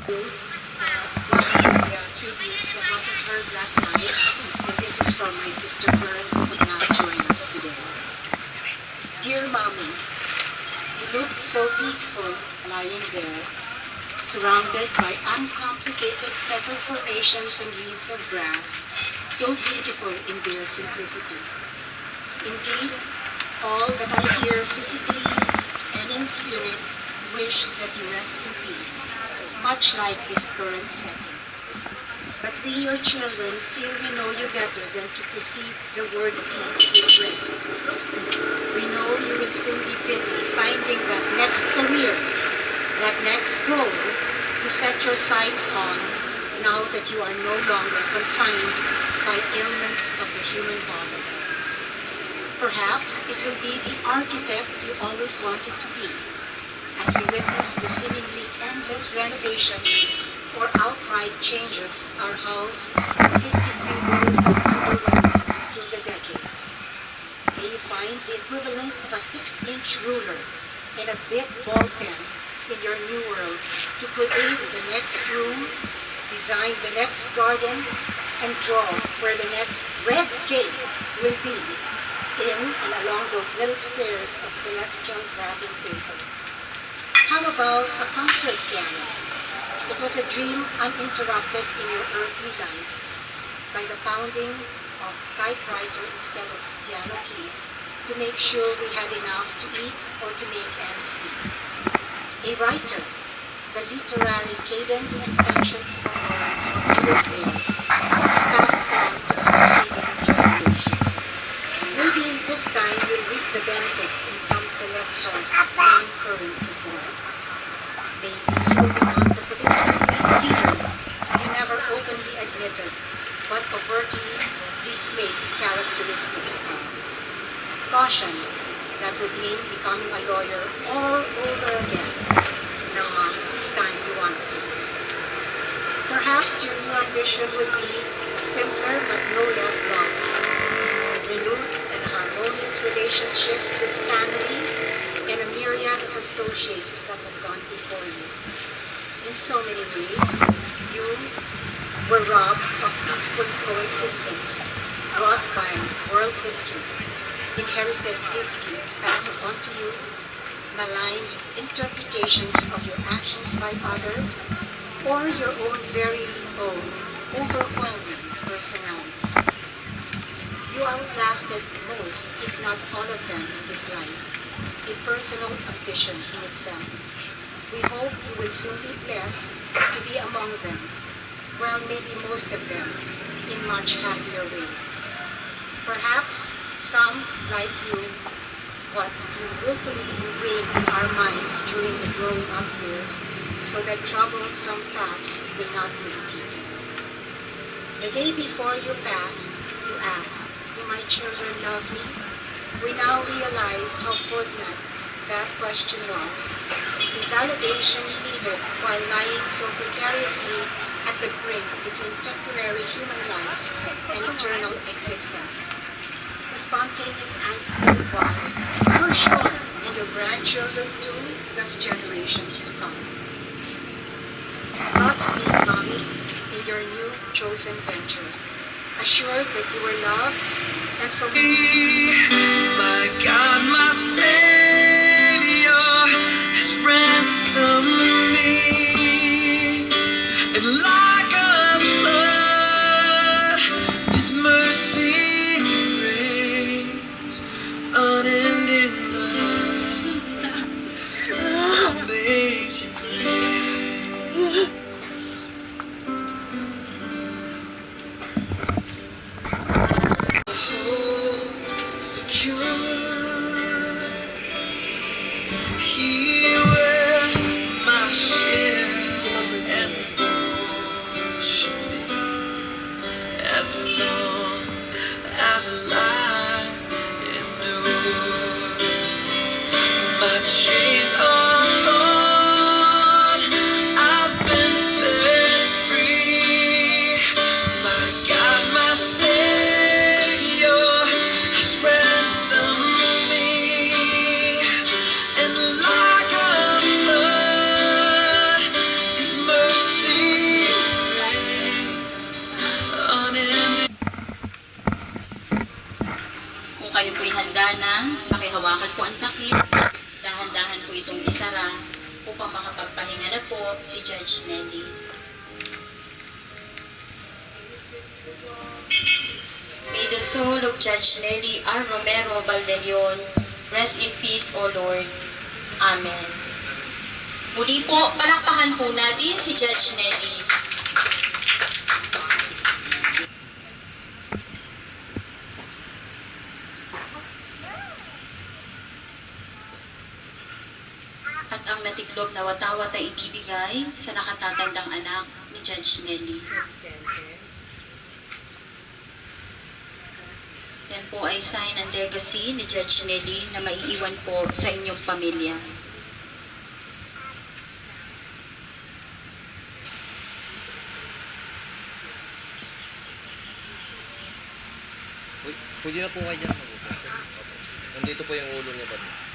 One of the tributes that wasn't heard last night, and this is from my sister Pearl, who could not join us today. Dear Mommy, you look so peaceful lying there, surrounded by uncomplicated petal formations and leaves of grass, so beautiful in their simplicity. Indeed, all that are here physically and in spirit wish that you rest in peace, much like this current setting. But we, your children, feel we know you better than to precede the word peace with rest. We know you will soon be busy finding that next career, that next goal to set your sights on now that you are no longer confined by ailments of the human body. Perhaps it will be the architect you always wanted to be, as we witness the seemingly endless renovations or outright changes our house 53 rows have underwent through the decades. May you find the equivalent of a 6-inch ruler and a big ball pen in your new world to create the next room, design the next garden, and draw where the next red gate will be in and along those little squares of celestial wrapping paper. How about a concert pianist? It was a dream uninterrupted in your earthly life by the pounding of typewriter instead of piano keys to make sure we had enough to eat or to make ends meet. A writer, the literary cadence and penchant for words were always there, passed on to succeeding generations. Maybe this time you'll reap the benefits in some celestial non-currency form. Maybe you will become the political leader you never openly admitted, but overtly displayed characteristics of. Caution, that would mean becoming a lawyer all over again. No, Mom, this time you want peace. Perhaps your new ambition would be simpler but no less loved. Renewed and harmonious relationships with family and a myriad of associates that have gone before you. In so many ways, you were robbed of peaceful coexistence brought by world history, inherited disputes passed on to you, maligned interpretations of your actions by others, or your own very own overwhelming personality. You outlasted most, if not all of them in this life, a personal ambition in itself. We hope you will soon be blessed to be among them, well, maybe most of them, in much happier ways. Perhaps some, like you, what you willfully ingrained in our minds during the growing up years, so that troublesome pasts will not be repeated. The day before you passed, you asked, "Do my children love me?" We now realize how poignant that question was, the validation needed while lying so precariously at the brink between temporary human life and eternal existence. The spontaneous answer was, "For sure, and your grandchildren too, thus generations to come." Godspeed, Mommy, in your new chosen venture. Assured that you were loved and from my God, my Savior has ransomed me, and like a flood, His mercy reigns, unending love, amazing grace. As long as life endures, my chains are gone, I've been set free. My God, my Savior has ransomed me, and like kayo po'y handa na, pakihawakan po ang takip. Dahan-dahan po itong isara upang makapagpahinga na po si Judge Nelly. May the soul of Judge Nelly R. Romero Valdelion rest in peace, O Lord. Amen. Muli po, palakpakan po natin si Judge Nelly. At ang natiklog na watawat ay ibibigay sa nakatatandang anak ni Judge Nelly. Yan po ay sign and legacy ni Judge Nelly na maiiwan po sa inyong pamilya. Pwede na po kayo dyan. Nandito po yung ulo niya ba?